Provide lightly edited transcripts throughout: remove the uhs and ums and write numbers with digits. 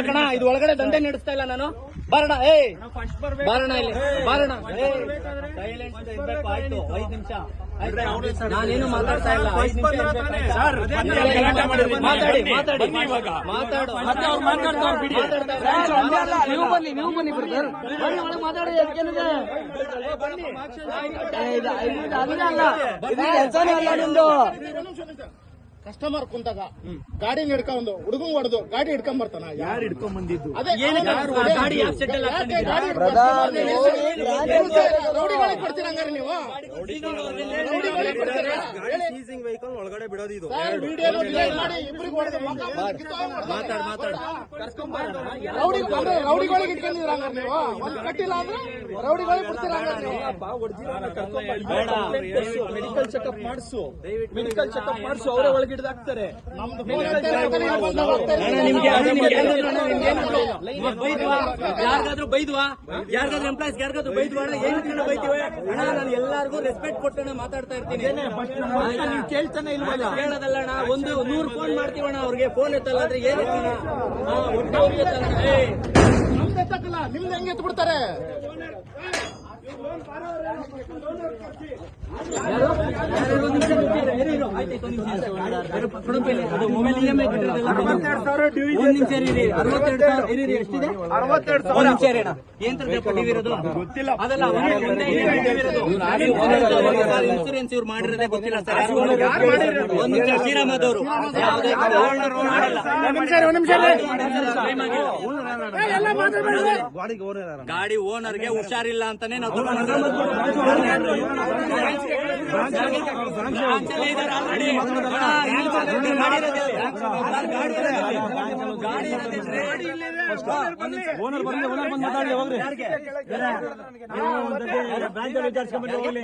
ಕಣ, ಇದು ಒಳಗಡೆ ದಂಧೆ ನಡೆಸ್ತಾ ಇಲ್ಲ ನಾನು. ಬಾರಣ, ಬಾರಣ ಇಲ್ಲಿ, ಬಾರಣ. ಸೈಲೆಂಟ್ ಇರ್ಬೇಕು, ಆಯ್ತು. 5 ನಿಮಿಷ ನಾನೇನು ಮಾತಾಡ್ತಾ ಇಲ್ಲ. 5 ನಿಮಿಷ ಮಾತಾಡಿ, ಮಾತಾಡಿ, ಮಾತಾಡು. ನೀವು ಬನ್ನಿ ಬ್ರದರ್, ಮಾತಾಡಿ. ನಿಮ್ದು ಕಸ್ಟಮರ್ ಕುಂತಾಗ ಗಾಡಿ ಹಿಡ್ಕೊಂಡು ಹುಡುಗಂಗ್ ಹೊಡೆದು ಗಾಡಿ ಹಿಡ್ಕೊಂಡ್ ಬರ್ತಾನ. ಯಾರು ಹಿಡ್ಕೊಂಡ್ ಬಂದಿದ್ದು? ಗಾಡಿ ರೌಡಿಗಳಿಗೆ ಕೊಡ್ತೀರ ಹಂಗಾರೆ ನೀವು? ಸೀಸಿಂಗ್ ವೆಹಿಕಲ್ ಒಳಗಡೆ ಬಿಡೋದು ಇದು. ವಿಡಿಯೋ ಡಿಲೀಟ್ ಮಾಡಿ ಇಬ್ಬರಿಗೆ ಹೊಡೆದು ರೌಡಿಗಳಿಗೆ ಇಟ್ಕೊಂಡಿದ್ರ ಹಂಗಾರೆ ನೀವು? ಒಂದು ಕಟ್ಟಿಲ್ಲ ಅಂದ್ರೆ ರೌಡಿಗಳಿಗೆ ಕೊಡ್ತೀರ ಹಂಗಾರೆ ನೀವು? ಮೆಡಿಕಲ್ ಚೆಕಪ್ ಮಾಡಿಸು, ಮೆಡಿಕಲ್ ಚೆಕಪ್ ಮಾಡಿಸು, ಅವರೇ ಒಳಗೆ ಹಿಡಿದಾಕ್ತಾರೆ. ಯಾರಿಗಾದ್ರೂ ಬೈದ್ವಾ? ಯಾರಿಗಾದ್ರೂ ಎಂಪ್ಲಾಯ್ಸ್ ಯಾರಿಗಾದ್ರೂ ಬೈದ್ವಾ? ಏನು ಬೈತೀವಿ ಅಣ್ಣ? ನಾನು ಎಲ್ಲಾರ್ಗು ರೆಸ್ಪೆಕ್ಟ್ ಕೊಟ್ಟಣ ಮಾತಾಡ್ತಾ ಇರ್ತೀನಿ. ಕೇಳ್ತಾನೆ ಇಲ್ವಲ್ಲ? ಕೇಳೋದಲ್ಲ ಅಣ್ಣ. 100 ಫೋನ್ ಮಾಡ್ತೀವಣ್ಣ, ಅವ್ರಿಗೆ ಫೋನ್ ಎತ್ತಲ್ಲ ಅಂದ್ರೆ ಏನ್ ಎತ್ತಲ್ಲ. ಒಟ್ಟು ಎತ್ತಲ್ಲ. ನಮ್ದು ಎತ್ತಕ್ಕಲ್ಲ, ನಿಮ್ದು ಹೆಂಗೆ ಎತ್ತು ಬಿಡ್ತಾರೆ? ಗೊತ್ತಿಲ್ಲ. ಅದಲ್ಲ, ಇನ್ಸೂರೆನ್ಸ್ ಇವ್ರು ಮಾಡಿರೋದೇ ಗೊತ್ತಿಲ್ಲ ಸರ್. ಶ್ರೀರಾಮದವರು ಗಾಡಿ ಓನರ್ಗೆ ಹುಷಾರಿಲ್ಲ ಅಂತಾನೆ ನಾವು ಓನರ್ ಬಂದು ಮಾತಾಡಿ. ಹೋಗ್ರಿ,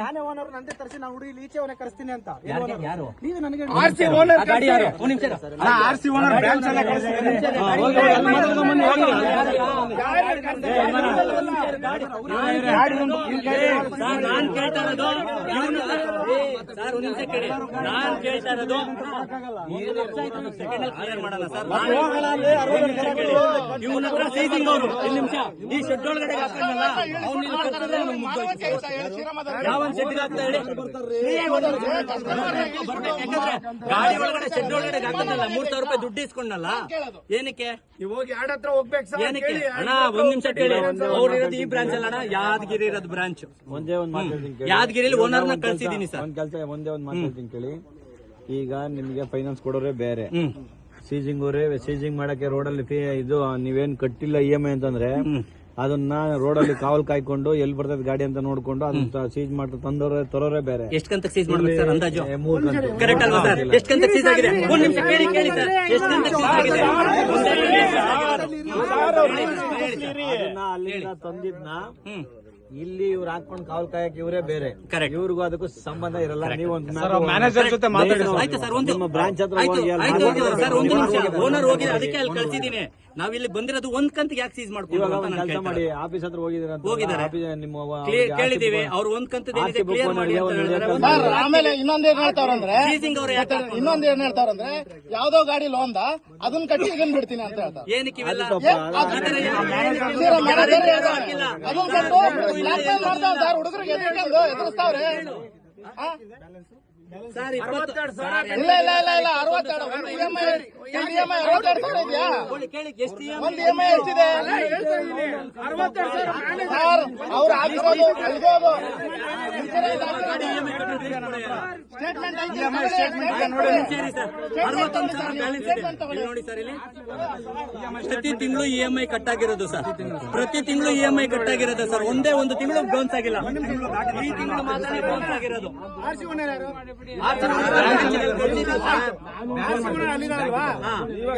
ನಾನೇ ಓನರ್, ನಂದೇ ತರಿಸಿ ನಾವು ಹುಡುಗಿ ಈಚೆ ಅವನೇ ಕರೆಸ್ತೀನಿ ಅಂತ. ಯಾರು ನೀವು ನನಗೆ RC ಓನರ್ ಗಾಡಿ ಯಾರು? ಒಂದು ನಿಮಿಷ. RC ಓನರ್ ಬ್ರಾಂಚ್ ಎಲ್ಲ ಕಳಿಸ್ತೀನಿ. ನಾನ್ ಕೇಳ್ತಾ ಇರೋದು ಸರ್, ಒಂದು ನಿಮಿಷ ಕೇಳಿ. ನಾನ್ ಕೇಳ್ತಾ ಇರೋದು 3 ಲಕ್ಷ ಸೆಕೆಂಡ್ ಅಲ್ಲಿ ಕ್ಲಿಯರ್ ಮಾಡೋಣ ಸರ್. ಇವನ ಹತ್ರ ಸೀಸಿಂಗ್ ಅವರು 1 ನಿಮಿಷ ಈ ಶೆಡ್ ಒಳಗಡೆ ಹಾಕೊಂಡಲ್ಲ, ಅವ್ನು ಯಾವನ್ ಶೆಡ್ ಹಾಕ್ತಾ ಹೇಳಿ? ಯಾಕಂದ್ರೆ ಗಾಡಿ ಒಳಗಡೆ ಶೆಡ್ ಒಳಗಡೆ ಹಾಕೊಂಡಲ್ಲ, 3,000 ರೂಪಾಯಿ ದುಡ್ಡು ಇಸ್ಕೊಂಡಲ್ಲ. ಏನಕ್ಕೆ ಹೋಗಿ ಯಾರ ಹತ್ರ ಹೋಗ್ಬೇಕು ಸರ್? ಏನಕ್ಕೆ ಅಣ್ಣ? 1 ನಿಮಿಷ ಕೇಳಿ. ಅವ್ರು ಇರೋದು ಈ ಬ್ರಾಂಚ್ ಅಲ್ಲ ಅಣ್ಣ, ಯಾದಗಿರಿ ಇರೋದು ಬ್ರಾಂಚ್. ಒಂದೇ ಒಂದು ಮಾತಾಡ್ತೀನಿ, ಯಾದಗಿರಿಲಿ ಓನರ್ನ ಕಳ್ಸಿದೀನಿ ಸರ್. ಒಂದ್ ಕೆಲಸ ಒಂದೇ ಒಂದು ಮಾತಾಡ್ತೀನಿ ಕೇಳಿ. ಈಗ ನಿಮ್ಗೆ ಫೈನಾನ್ಸ್ ಕೊಡೋರೆ ಬೇರೆ, ಸೀಜಿಂಗ್ ಅವರೇ ಸೀಜಿಂಗ್ ಮಾಡಕ್ಕೆ ರೋಡಲ್ಲಿ ಇದು ನೀವೇನ್ ಕಟ್ಟಿಲ್ಲ EMI ಅಂತಂದ್ರೆ ಅದನ್ನ ರೋಡಲ್ಲಿ ಕಾವಲ್ ಕಾಯ್ಕೊಂಡು ಎಲ್ಲಿ ಬರ್ತದೆ ಗಾಡಿ ಅಂತ ನೋಡ್ಕೊಂಡು ಅದನ್ನ ಸೀಜ್ ಮಾಡಿ ತರೋರೆ ಬೇರೆ. ಎಷ್ಟು ಕಂತಕ್ಕೆ ಸೀಜ್ ಮಾಡ್ಬೇಕು ಸರ್ ಅಂದಾಜು? 3 ಗಂಟೆ ಕರೆಕ್ಟ್ ಅಲ್ವಾ ಸರ್? ಎಷ್ಟು ಕಂತಕ್ಕೆ ಸೀಜ್ ಆಗಿದೆ? 1 ನಿಮಿಷ ಕೇಳಿ ಸರ್, ಎಷ್ಟು ಕಂತಕ್ಕೆ ಸೀಜ್ ಆಗಿದೆ? ಅದನ್ನ ಅಲ್ಲಿಂದ ತಂದಿದ್ನ ಇಲ್ಲಿ ಇವ್ರು ಹಾಕೊಂಡು ಕಾವಲ್ ಕಾಯಕ್ಕೆ ಇವರೇ ಬೇರೆ. ಇವ್ರಿಗೂ ಅದಕ್ಕೂ ಸಂಬಂಧ ಇರಲ್ಲ. ನೀವು ಮ್ಯಾನೇಜರ್ ಜೊತೆ ಮಾತಾಡಿ. ಆಯ್ತು ಸರ್, ಒಂದು ನಿಮ್ಮ ಬ್ರಾಂಚ್ ಹತ್ರ ಆಯ್ತು ಹೋಗಿ ಅಲ್ಲಿ ಸರ್, 1 ನಿಮಿಷ. ಓನರ್ ಹೋಗಿದೆ, ಅದಕ್ಕೆ ಅಲ್ಲಿ ಕಳ್ಸಿದೀನಿ. ನಾವಿಲ್ಲಿ ಬಂದಿರೋದು 1 ಕಂತಿಗೆ ಯಾಕೆ ಸೀಜ್ ಮಾಡ್ಕೊಂಡು ಕೆಲಸ ಮಾಡಿ ಆಫೀಸ್ ಹತ್ರ ಹೋಗಿದ್ದಾರೆ. ನಿಮ್ಮ ಕೇಳಿದೀವಿ, ಅವ್ರು 1 ಕಂತದ ಕ್ಲಿಯರ್ ಮಾಡಿ ಅಂತ ಹೇಳಿದ್ರೆ. ಆಮೇಲೆ ಇನ್ನೊಂದೇನ್ ಹೇಳ್ತಾರಂದ್ರೆ, ಸೀಸಿಂಗ್ ಅವ್ರು ಯಾಕೆ ಇನ್ನೊಂದೇನ್ ಹೇಳ್ತಾರಂದ್ರೆ, ಯಾವ್ದೋ ಗಾಡಿ ಲೋನ್ ಅದನ್ನ ಕಟ್ಟಿ ಇದನ್ನ ಬಿಡ್ತೀನಿ ಅಂತ ಹೇಳ್ತಾರೆ. ಏನಕ್ಕೆ ಇವೆಲ್ಲ ಹುಡುಗರಿಗೆ ಎದುರಿಸ್ತಾವ್ರೆ. ಸರ್, ಇಲ್ಲ 62 ಒಂದು EMI 62,000 ಇದೆಯಾ? ಕೇಳಿ, ಎಷ್ಟು ಒಂದು EMI ಎಷ್ಟಿದೆ ಸರ್? ಅವ್ರು ಹಾಕಿರೋದು ಇರೋದು ಸ್ಟೇಟ್ಮೆಂಟ್ ನೋಡಿ ಸರ್, ಇಲ್ಲಿ ಪ್ರತಿ ತಿಂಗಳು EMI ಕಟ್ಟಾಗಿರೋದು ಸರ್. ಪ್ರತಿ ತಿಂಗಳು EMI ಕಟ್ಟಾಗಿರೋದು ಸರ್. ಒಂದೇ ಒಂದು ತಿಂಗಳು ಬೌನ್ಸ್ ಆಗಿಲ್ಲ. ಈ ತಿಂಗಳು ಮಾತ್ರ ಬೌನ್ಸ್ ಆಗಿರೋದು.